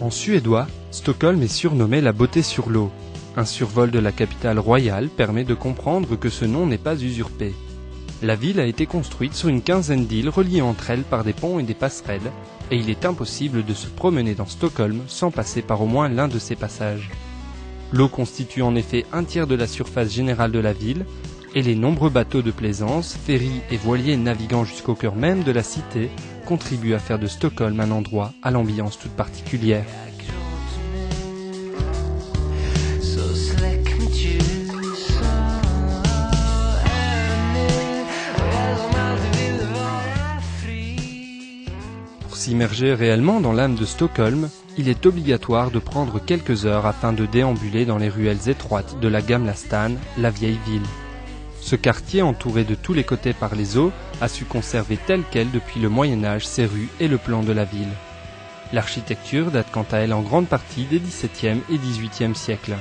En suédois, Stockholm est surnommée la beauté sur l'eau. Un survol de la capitale royale permet de comprendre que ce nom n'est pas usurpé. La ville a été construite sur une quinzaine d'îles reliées entre elles par des ponts et des passerelles, et il est impossible de se promener dans Stockholm sans passer par au moins l'un de ces passages. L'eau constitue en effet un tiers de la surface générale de la ville, et les nombreux bateaux de plaisance, ferries et voiliers naviguant jusqu'au cœur même de la cité contribuent à faire de Stockholm un endroit à l'ambiance toute particulière. Pour s'immerger réellement dans l'âme de Stockholm, il est obligatoire de prendre quelques heures afin de déambuler dans les ruelles étroites de la Gamla Stan, la vieille ville. Ce quartier, entouré de tous les côtés par les eaux, a su conserver tel quel depuis le Moyen-Âge ses rues et le plan de la ville. L'architecture date quant à elle en grande partie des XVIIe et XVIIIe siècles.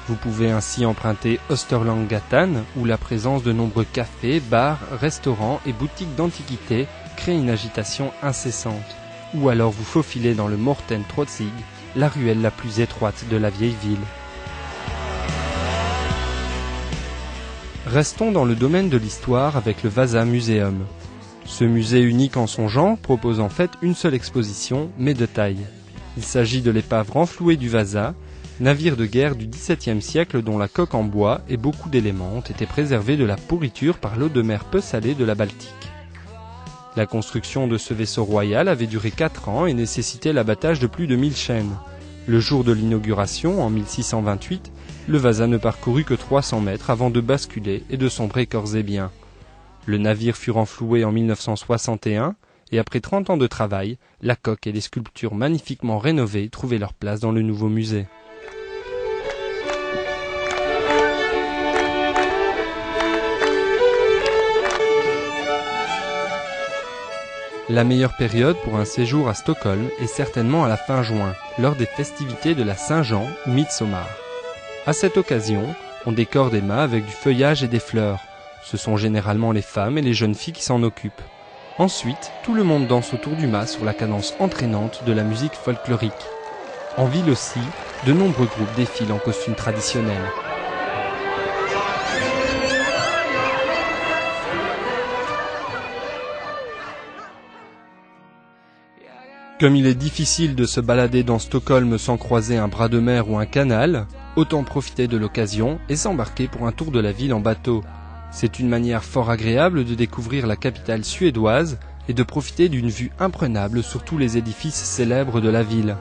Vous pouvez ainsi emprunter Österlånggatan, où la présence de nombreux cafés, bars, restaurants et boutiques d'antiquités crée une agitation incessante. Ou alors vous faufiler dans le Morten Trotzig, la ruelle la plus étroite de la vieille ville. Restons dans le domaine de l'histoire avec le Vasa Museum. Ce musée unique en son genre propose en fait une seule exposition, mais de taille. Il s'agit de l'épave renflouée du Vasa, navire de guerre du XVIIe siècle dont la coque en bois et beaucoup d'éléments ont été préservés de la pourriture par l'eau de mer peu salée de la Baltique. La construction de ce vaisseau royal avait duré 4 ans et nécessitait l'abattage de plus de 1000 chênes. Le jour de l'inauguration, en 1628, le Vasa ne parcourut que 300 mètres avant de basculer et de sombrer corps et biens. Le navire fut renfloué en 1961 et après 30 ans de travail, la coque et les sculptures magnifiquement rénovées trouvaient leur place dans le nouveau musée. La meilleure période pour un séjour à Stockholm est certainement à la fin juin, lors des festivités de la Saint-Jean ou Midsommar. À cette occasion, on décore des mâts avec du feuillage et des fleurs. Ce sont généralement les femmes et les jeunes filles qui s'en occupent. Ensuite, tout le monde danse autour du mât sur la cadence entraînante de la musique folklorique. En ville aussi, de nombreux groupes défilent en costumes traditionnels. Comme il est difficile de se balader dans Stockholm sans croiser un bras de mer ou un canal, autant profiter de l'occasion et s'embarquer pour un tour de la ville en bateau. C'est une manière fort agréable de découvrir la capitale suédoise et de profiter d'une vue imprenable sur tous les édifices célèbres de la ville.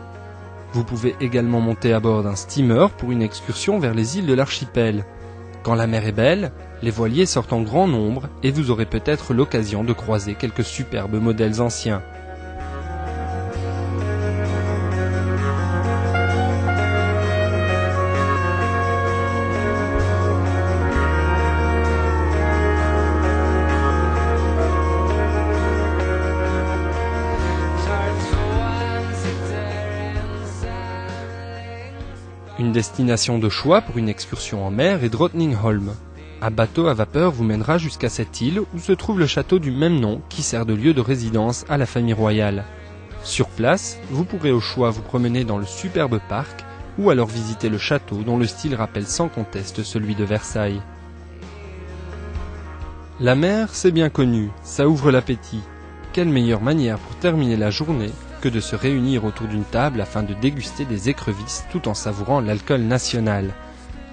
Vous pouvez également monter à bord d'un steamer pour une excursion vers les îles de l'archipel. Quand la mer est belle, les voiliers sortent en grand nombre et vous aurez peut-être l'occasion de croiser quelques superbes modèles anciens. Une destination de choix pour une excursion en mer est Drottningholm. Un bateau à vapeur vous mènera jusqu'à cette île où se trouve le château du même nom qui sert de lieu de résidence à la famille royale. Sur place, vous pourrez au choix vous promener dans le superbe parc ou alors visiter le château dont le style rappelle sans conteste celui de Versailles. La mer, c'est bien connu, ça ouvre l'appétit. Quelle meilleure manière pour terminer la journée que de se réunir autour d'une table afin de déguster des écrevisses tout en savourant l'alcool national.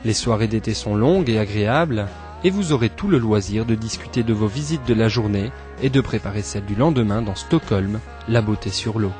Les soirées d'été sont longues et agréables, et vous aurez tout le loisir de discuter de vos visites de la journée et de préparer celle du lendemain dans Stockholm, la beauté sur l'eau.